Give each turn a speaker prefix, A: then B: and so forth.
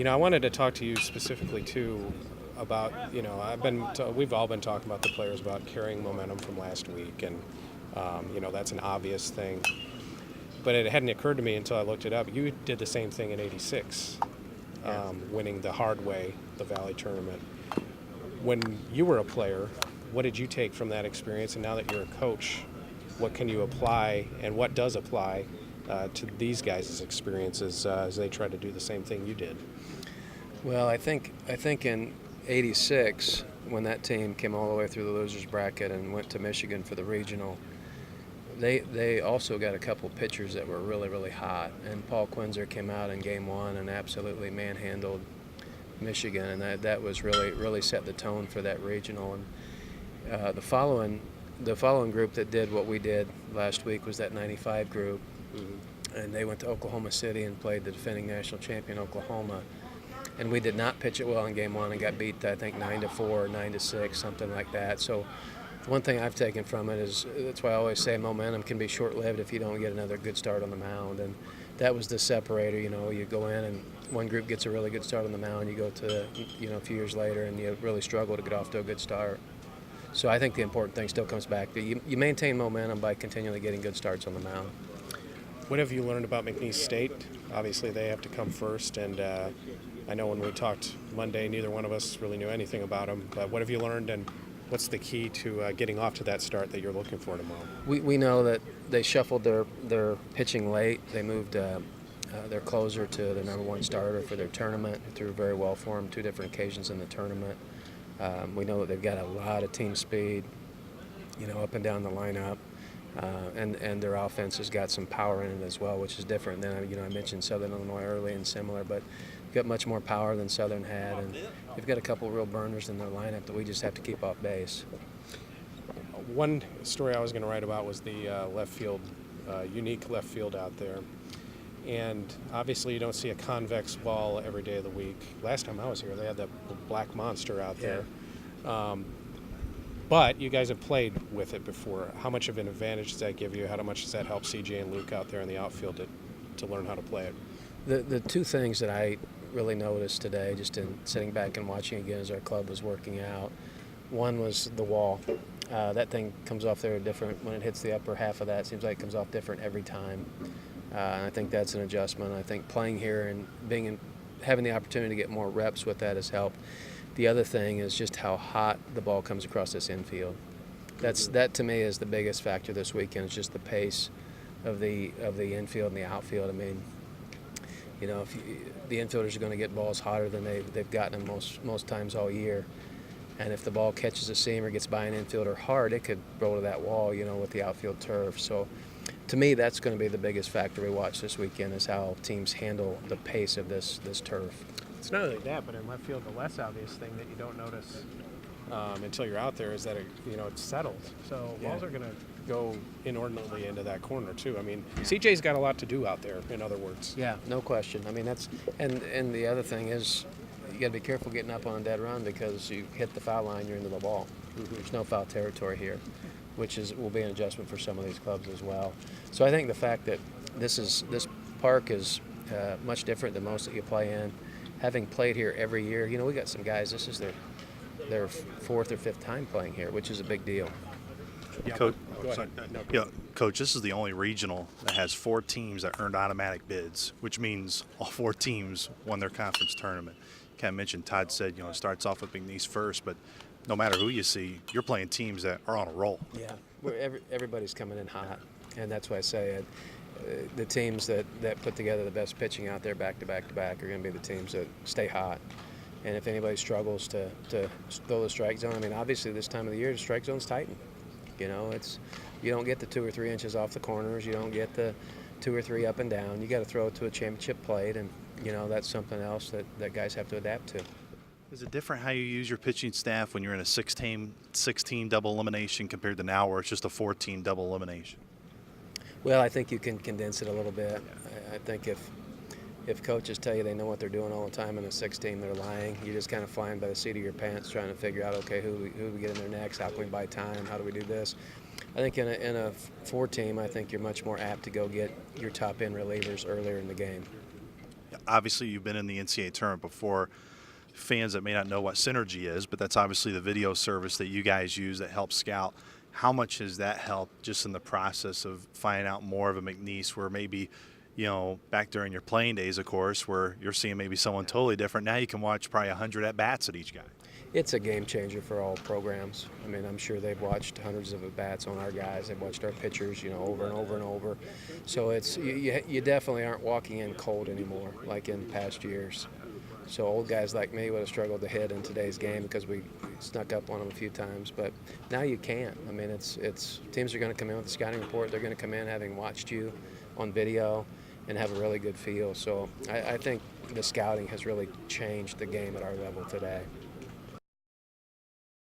A: I wanted to talk to you specifically too about, we've all been talking about the players about carrying momentum from last week, and that's an obvious thing. But it hadn't occurred to me until I looked it up. You did the same thing in '86, winning the hard way, the Valley Tournament. When you were a player, what did you take from that experience? And now that you're a coach, what can you apply, and what does apply to these guys' experiences as they try to do the same thing you did?
B: Well, I think in '86, when that team came all the way through the losers bracket and went to Michigan for the regional, they also got a couple pitchers that were really, really hot. And Paul Quinzer came out in game one and absolutely manhandled Michigan, and that was really set the tone for that regional. And the following group that did what we did last week was that '95 group, and they went to Oklahoma City and played the defending national champion Oklahoma. And we did not pitch it well in game one and got beat, I think, 9-4 or 9-6, something like that. So one thing I've taken from it is, that's why I always say momentum can be short-lived if you don't get another good start on the mound. And that was the separator. You go in and one group gets a really good start on the mound. You go to, a few years later and you really struggle to get off to a good start. So I think the important thing still comes back to you maintain momentum by continually getting good starts on the mound.
A: What have you learned about McNeese State? Obviously, they have to come first, and I know when we talked Monday, neither one of us really knew anything about them. But what have you learned, and what's the key to getting off to that start that you're looking for tomorrow?
B: We know that they shuffled their pitching late. They moved their closer to the number one starter for their tournament. It threw very well for them 2 different occasions in the tournament. We know that they've got a lot of team speed, up and down the lineup. And their offense has got some power in it as well, which is different than, I mentioned Southern Illinois early and similar, but got much more power than Southern had, and they've got a couple of real burners in their lineup that we just have to keep off base.
A: One story I was going to write about was the left field, unique left field out there. And obviously you don't see a convex ball every day of the week. Last time I was here, they had that black monster out there. But you guys have played with it before. How much of an advantage does that give you? How much does that help CJ and Luke out there in the outfield to learn how to play it?
B: The 2 things that I really noticed today, just in sitting back and watching again as our club was working out, one was the wall. That thing comes off there different when it hits the upper half of that. It seems like it comes off different every time. And I think that's an adjustment. I think playing here and having the opportunity to get more reps with that has helped. The other thing is just how hot the ball comes across this infield. That to me is the biggest factor this weekend. Is just the pace of the infield and the outfield. I mean, if the infielders are going to get balls hotter than they've gotten them most times all year, and if the ball catches a seam or gets by an infielder hard, it could roll to that wall, with the outfield turf. So to me, that's going to be the biggest factor we watch this weekend, is how teams handle the pace of this turf.
A: It's not only that, but in left field, the less obvious thing that you don't notice until you're out there is that it's settled. So balls are going to go inordinately into that corner too. I mean, CJ's got a lot to do out there. In other words.
B: Yeah, no question. I mean, and the other thing is, you got to be careful getting up on a dead run, because you hit the foul line, you're into the wall. There's no foul territory here, which will be an adjustment for some of these clubs as well. So I think the fact that this park is much different than most that you play in. Having played here every year, we got some guys, this is their 4th or 5th time playing here, which is a big deal.
A: Yeah,
C: Coach,
A: Coach,
C: this is the only regional that has 4 teams that earned automatic bids, which means all 4 teams won their conference tournament. Kind of mentioned, Todd said, it starts off with McNeese first, but no matter who you see, you're playing teams that are on a roll.
B: Yeah, everybody's coming in hot, and that's why I say the teams that put together the best pitching out there back to back to back are going to be the teams that stay hot. And if anybody struggles to throw the strike zone, I mean, obviously this time of the year the strike zone's tightened. You don't get the 2 or 3 inches off the corners. You don't get the 2 or 3 up and down. You got to throw it to a championship plate, and that's something else that guys have to adapt to.
C: Is it different how you use your pitching staff when you're in a 16 double elimination compared to now where it's just a 14 double elimination?
B: Well, I think you can condense it a little bit. I think if coaches tell you they know what they're doing all the time in a 6-team, they're lying. You're just kind of flying by the seat of your pants trying to figure out, okay, who do we get in there next? How can we buy time? How do we do this? I think in a 4-team, I think you're much more apt to go get your top-end relievers earlier in the game.
C: Obviously, you've been in the NCAA tournament before. Fans that may not know what Synergy is, but that's obviously the video service that you guys use that helps scout. How much has that helped just in the process of finding out more of a McNeese where maybe, back during your playing days, of course, where you're seeing maybe someone totally different. Now you can watch probably 100 at-bats at each guy.
B: It's a game changer for all programs. I mean, I'm sure they've watched hundreds of at-bats on our guys. They've watched our pitchers, over and over and over. So you definitely aren't walking in cold anymore like in past years. So old guys like me would have struggled to hit in today's game because we snuck up on them a few times. But now you can't. I mean, it's teams are going to come in with a scouting report. They're going to come in having watched you on video and have a really good feel. So I think the scouting has really changed the game at our level today.